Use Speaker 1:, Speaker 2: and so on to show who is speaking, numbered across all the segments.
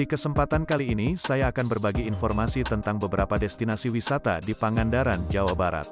Speaker 1: Di kesempatan kali ini saya akan berbagi informasi tentang beberapa destinasi wisata di Pangandaran, Jawa Barat.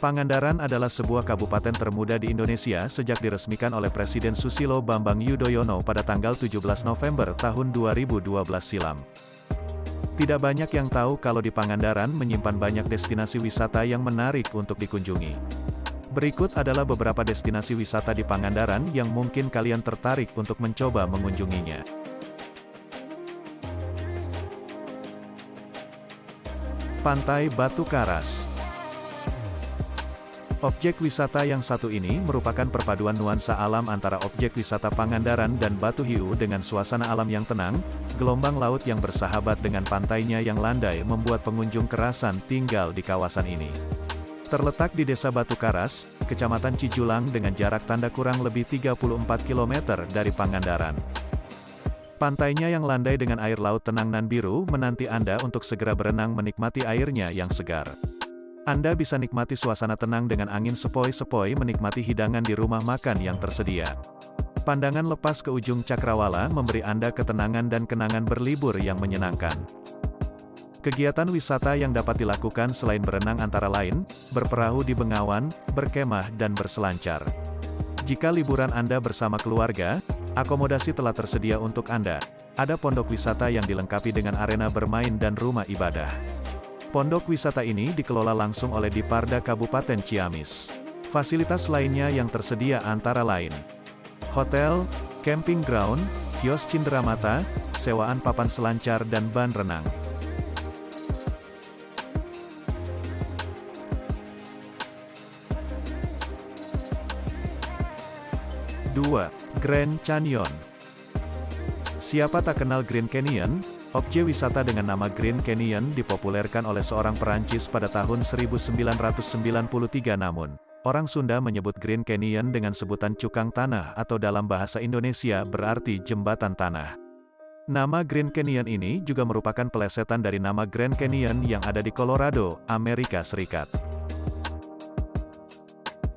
Speaker 1: Pangandaran adalah sebuah kabupaten termuda di Indonesia sejak diresmikan oleh Presiden Susilo Bambang Yudhoyono pada tanggal 17 November tahun 2012 silam. Tidak banyak yang tahu kalau di Pangandaran menyimpan banyak destinasi wisata yang menarik untuk dikunjungi. Berikut adalah beberapa destinasi wisata di Pangandaran yang mungkin kalian tertarik untuk mencoba mengunjunginya. Pantai Batu Karas. Objek wisata yang satu ini merupakan perpaduan nuansa alam antara objek wisata Pangandaran dan Batu Hiu dengan suasana alam yang tenang, gelombang laut yang bersahabat dengan pantainya yang landai membuat pengunjung kerasan tinggal di kawasan ini. Terletak di Desa Batu Karas, Kecamatan Cijulang dengan jarak tanda kurang lebih 34 km dari Pangandaran. Pantainya yang landai dengan air laut tenang nan biru menanti Anda untuk segera berenang menikmati airnya yang segar. Anda bisa nikmati suasana tenang dengan angin sepoi-sepoi menikmati hidangan di rumah makan yang tersedia. Pandangan lepas ke ujung cakrawala memberi Anda ketenangan dan kenangan berlibur yang menyenangkan. Kegiatan wisata yang dapat dilakukan selain berenang antara lain, berperahu di Bengawan, berkemah dan berselancar. Jika liburan Anda bersama keluarga, akomodasi telah tersedia untuk Anda. Ada pondok wisata yang dilengkapi dengan arena bermain dan rumah ibadah. Pondok wisata ini dikelola langsung oleh Diparda Kabupaten Ciamis. Fasilitas lainnya yang tersedia antara lain hotel, camping ground, kios cenderamata, sewaan papan selancar dan ban renang. Grand Canyon. Siapa tak kenal Grand Canyon? Objek wisata dengan nama Grand Canyon dipopulerkan oleh seorang Perancis pada tahun 1993 namun, orang Sunda menyebut Grand Canyon dengan sebutan cukang tanah atau dalam bahasa Indonesia berarti jembatan tanah. Nama Grand Canyon ini juga merupakan pelesetan dari nama Grand Canyon yang ada di Colorado, Amerika Serikat.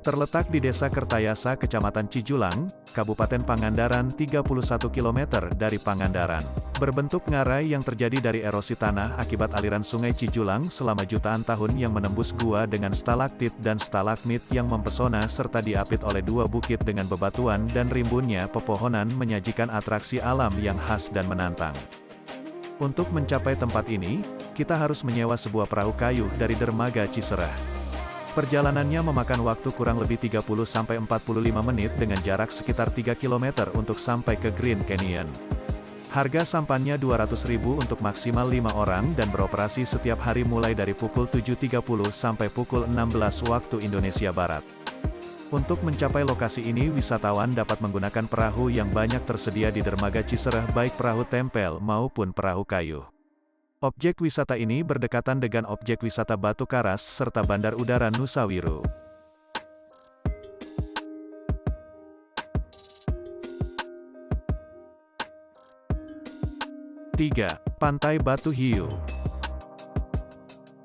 Speaker 1: Terletak di Desa Kertayasa, Kecamatan Cijulang, Kabupaten Pangandaran 31 km dari Pangandaran. Berbentuk ngarai yang terjadi dari erosi tanah akibat aliran sungai Cijulang selama jutaan tahun yang menembus gua dengan stalaktit dan stalagmit yang mempesona serta diapit oleh dua bukit dengan bebatuan dan rimbunnya pepohonan menyajikan atraksi alam yang khas dan menantang. Untuk mencapai tempat ini, kita harus menyewa sebuah perahu kayu dari dermaga Ciserah. Perjalanannya memakan waktu kurang lebih 30-45 menit dengan jarak sekitar 3 km untuk sampai ke Grand Canyon. Harga sampannya Rp200.000 untuk maksimal 5 orang dan beroperasi setiap hari mulai dari pukul 7.30 sampai pukul 16 waktu Indonesia Barat. Untuk mencapai lokasi ini wisatawan dapat menggunakan perahu yang banyak tersedia di dermaga Ciserah baik perahu tempel maupun perahu kayu. Objek wisata ini berdekatan dengan objek wisata Batu Karas serta Bandar Udara Nusawiru. Pantai Batu Hiu.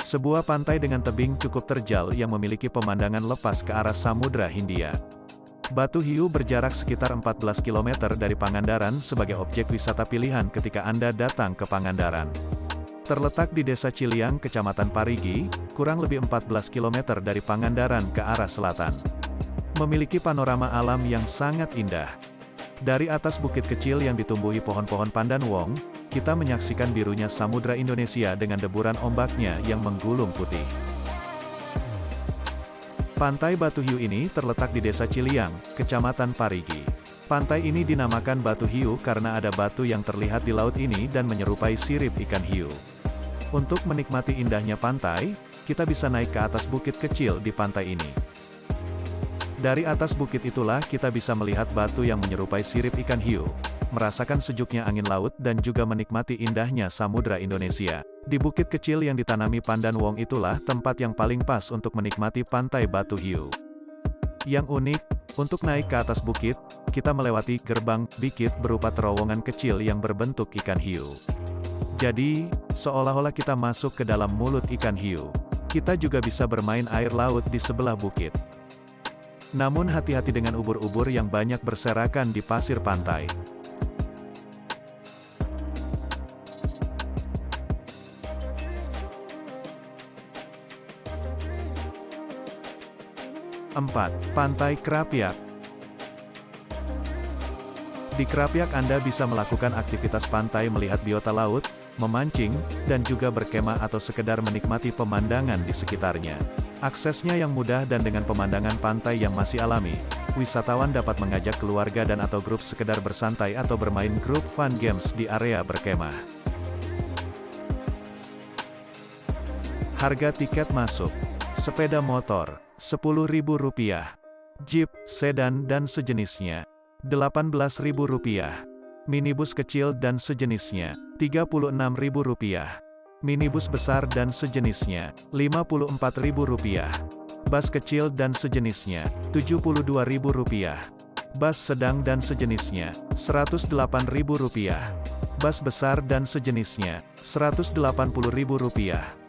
Speaker 1: Sebuah pantai dengan tebing cukup terjal yang memiliki pemandangan lepas ke arah Samudra Hindia. Batu Hiu berjarak sekitar 14 km dari Pangandaran sebagai objek wisata pilihan ketika Anda datang ke Pangandaran. Terletak di Desa Ciliang, Kecamatan Parigi, kurang lebih 14 km dari Pangandaran ke arah selatan. Memiliki panorama alam yang sangat indah. Dari atas bukit kecil yang ditumbuhi pohon-pohon pandan wong, kita menyaksikan birunya Samudra Indonesia dengan deburan ombaknya yang menggulung putih. Pantai Batu Hiu ini terletak di Desa Ciliang, Kecamatan Parigi. Pantai ini dinamakan Batu Hiu karena ada batu yang terlihat di laut ini dan menyerupai sirip ikan hiu. Untuk menikmati indahnya pantai, kita bisa naik ke atas bukit kecil di pantai ini. Dari atas bukit itulah kita bisa melihat batu yang menyerupai sirip ikan hiu, merasakan sejuknya angin laut dan juga menikmati indahnya Samudra Indonesia. Di bukit kecil yang ditanami pandan wong itulah tempat yang paling pas untuk menikmati pantai Batu Hiu. Yang unik, untuk naik ke atas bukit, kita melewati gerbang bukit berupa terowongan kecil yang berbentuk ikan hiu. Jadi, seolah-olah kita masuk ke dalam mulut ikan hiu. Kita juga bisa bermain air laut di sebelah bukit. Namun hati-hati dengan ubur-ubur yang banyak berserakan di pasir pantai. 4. Pantai Krapyak. Di Krapyak Anda bisa melakukan aktivitas pantai melihat biota laut, memancing, dan juga berkemah atau sekedar menikmati pemandangan di sekitarnya. Aksesnya yang mudah dan dengan pemandangan pantai yang masih alami, wisatawan dapat mengajak keluarga dan atau grup sekedar bersantai atau bermain grup fun games di area berkemah. Harga tiket masuk: sepeda motor, Rp10.000, Jeep, sedan dan sejenisnya, Rp18.000, minibus kecil dan sejenisnya, Rp36.000, minibus besar dan sejenisnya, Rp54.000, bus kecil dan sejenisnya, Rp72.000, bus sedang dan sejenisnya, Rp108.000, bus besar dan sejenisnya, Rp180.000.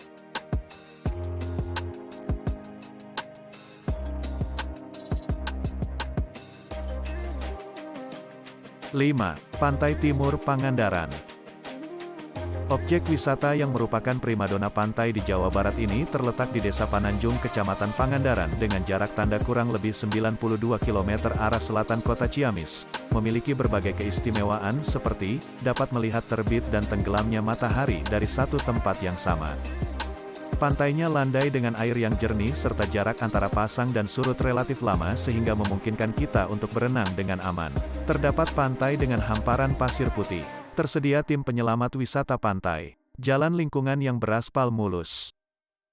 Speaker 1: 5. Pantai Timur Pangandaran. Objek wisata yang merupakan primadona pantai di Jawa Barat ini terletak di Desa Pananjung, Kecamatan Pangandaran, dengan jarak tanda kurang lebih 92 km arah selatan kota Ciamis. Memiliki berbagai keistimewaan seperti, dapat melihat terbit dan tenggelamnya matahari dari satu tempat yang sama. Pantainya landai dengan air yang jernih serta jarak antara pasang dan surut relatif lama sehingga memungkinkan kita untuk berenang dengan aman. Terdapat pantai dengan hamparan pasir putih. Tersedia tim penyelamat wisata pantai. Jalan lingkungan yang beraspal mulus.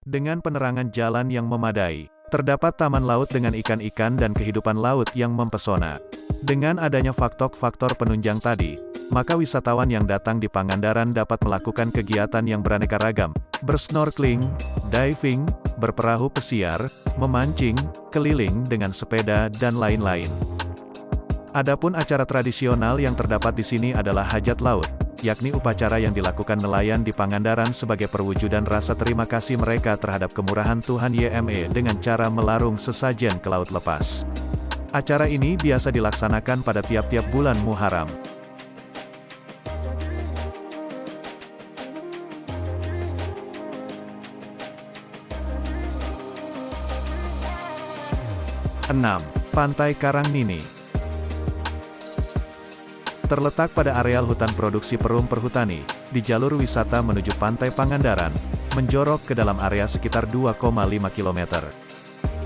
Speaker 1: Dengan penerangan jalan yang memadai. Terdapat taman laut dengan ikan-ikan dan kehidupan laut yang mempesona. Dengan adanya faktor-faktor penunjang tadi, maka wisatawan yang datang di Pangandaran dapat melakukan kegiatan yang beraneka ragam, bersnorkeling, diving, berperahu pesiar, memancing, keliling dengan sepeda dan lain-lain. Adapun acara tradisional yang terdapat di sini adalah hajat laut, yakni upacara yang dilakukan nelayan di Pangandaran sebagai perwujudan rasa terima kasih mereka terhadap kemurahan Tuhan YME dengan cara melarung sesajen ke laut lepas. Acara ini biasa dilaksanakan pada tiap-tiap bulan Muharram. 6. Pantai Karangnini. Terletak pada areal hutan produksi Perum Perhutani, di jalur wisata menuju Pantai Pangandaran, menjorok ke dalam area sekitar 2,5 km.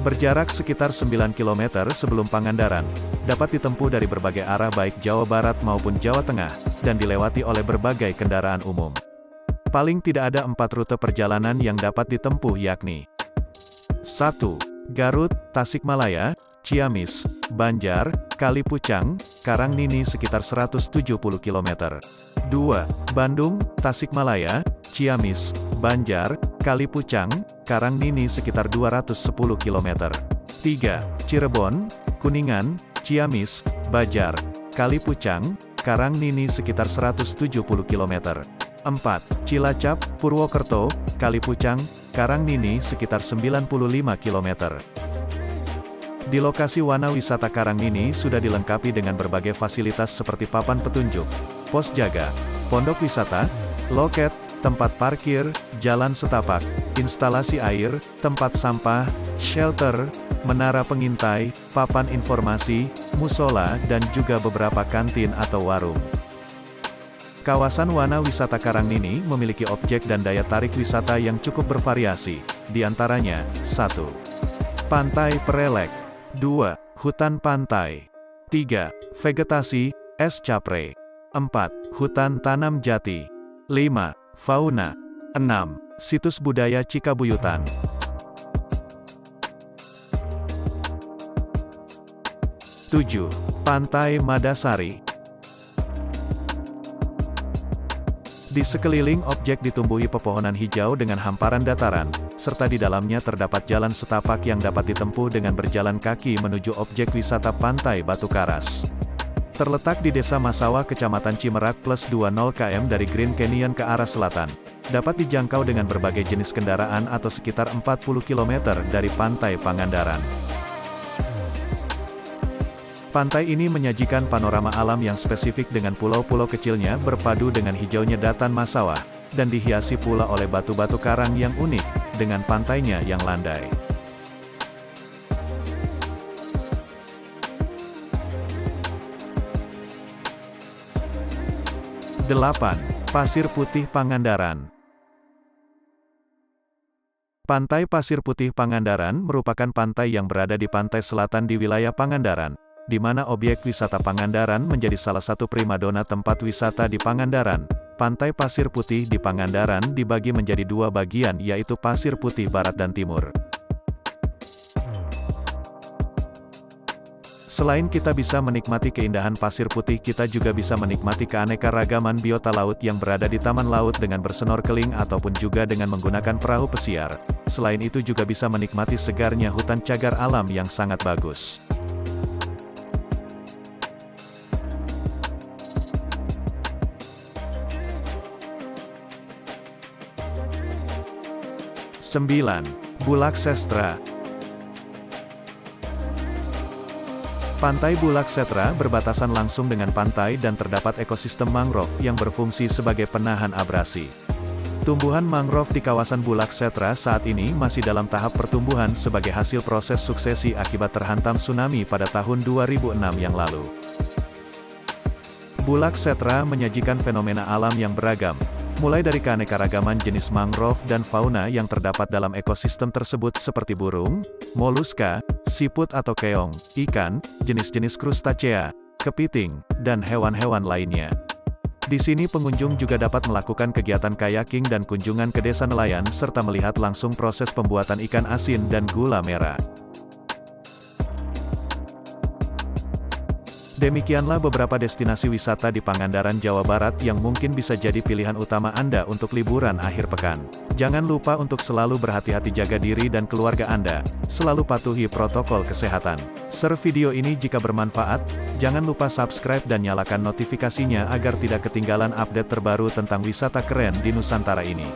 Speaker 1: Berjarak sekitar 9 km sebelum Pangandaran, dapat ditempuh dari berbagai arah baik Jawa Barat maupun Jawa Tengah, dan dilewati oleh berbagai kendaraan umum. Paling tidak ada 4 rute perjalanan yang dapat ditempuh yakni 1. Garut, Tasikmalaya, Ciamis, Banjar, Kalipucang, Karangnini sekitar 170 km. 2. Bandung, Tasikmalaya, Ciamis, Banjar, Kalipucang, Karangnini sekitar 210 km. 3. Cirebon, Kuningan, Ciamis, Banjar, Kalipucang, Karangnini sekitar 170 km. 4. Cilacap, Purwokerto, Kalipucang, Karangnini sekitar 95 km. Di lokasi wana wisata Karangnini sudah dilengkapi dengan berbagai fasilitas seperti papan petunjuk, pos jaga, pondok wisata, loket, tempat parkir, jalan setapak, instalasi air, tempat sampah, shelter, menara pengintai, papan informasi, musola, dan juga beberapa kantin atau warung. Kawasan wana wisata Karangnini memiliki objek dan daya tarik wisata yang cukup bervariasi, di antaranya, 1. Pantai Perelek, 2. Hutan pantai, 3. Vegetasi, es capre, 4. Hutan tanam jati, 5. Fauna, 6. Situs budaya Cikabuyutan. 7. Pantai Madasari. Di sekeliling objek ditumbuhi pepohonan hijau dengan hamparan dataran, serta di dalamnya terdapat jalan setapak yang dapat ditempuh dengan berjalan kaki menuju objek wisata Pantai Batu Karas. Terletak di Desa Masawa, Kecamatan Cimerak plus 20 km dari Green Canyon ke arah selatan. Dapat dijangkau dengan berbagai jenis kendaraan atau sekitar 40 km dari Pantai Pangandaran. Pantai ini menyajikan panorama alam yang spesifik dengan pulau-pulau kecilnya berpadu dengan hijaunya datan Masawa, dan dihiasi pula oleh batu-batu karang yang unik, dengan pantainya yang landai. 8. Pasir Putih Pangandaran. Pantai Pasir Putih Pangandaran merupakan pantai yang berada di pantai selatan di wilayah Pangandaran, di mana objek wisata Pangandaran menjadi salah satu primadona tempat wisata di Pangandaran. Pantai Pasir Putih di Pangandaran dibagi menjadi dua bagian, yaitu Pasir Putih Barat dan Timur. Selain kita bisa menikmati keindahan pasir putih, kita juga bisa menikmati keanekaragaman biota laut yang berada di taman laut dengan bersnorkeling ataupun juga dengan menggunakan perahu pesiar. Selain itu juga bisa menikmati segarnya hutan cagar alam yang sangat bagus. Sembilan. Bulak Sestra. Pantai Bulak Setra berbatasan langsung dengan pantai dan terdapat ekosistem mangrove yang berfungsi sebagai penahan abrasi. Tumbuhan mangrove di kawasan Bulak Setra saat ini masih dalam tahap pertumbuhan sebagai hasil proses suksesi akibat terhantam tsunami pada tahun 2006 yang lalu. Bulak Setra menyajikan fenomena alam yang beragam, mulai dari keanekaragaman jenis mangrove dan fauna yang terdapat dalam ekosistem tersebut seperti burung, moluska, siput atau keong, ikan, jenis-jenis krustacea, kepiting, dan hewan-hewan lainnya. Di sini pengunjung juga dapat melakukan kegiatan kayaking dan kunjungan ke desa nelayan serta melihat langsung proses pembuatan ikan asin dan gula merah. Demikianlah beberapa destinasi wisata di Pangandaran, Jawa Barat yang mungkin bisa jadi pilihan utama Anda untuk liburan akhir pekan. Jangan lupa untuk selalu berhati-hati, jaga diri dan keluarga Anda, selalu patuhi protokol kesehatan. Share video ini jika bermanfaat, jangan lupa subscribe dan nyalakan notifikasinya agar tidak ketinggalan update terbaru tentang wisata keren di Nusantara ini.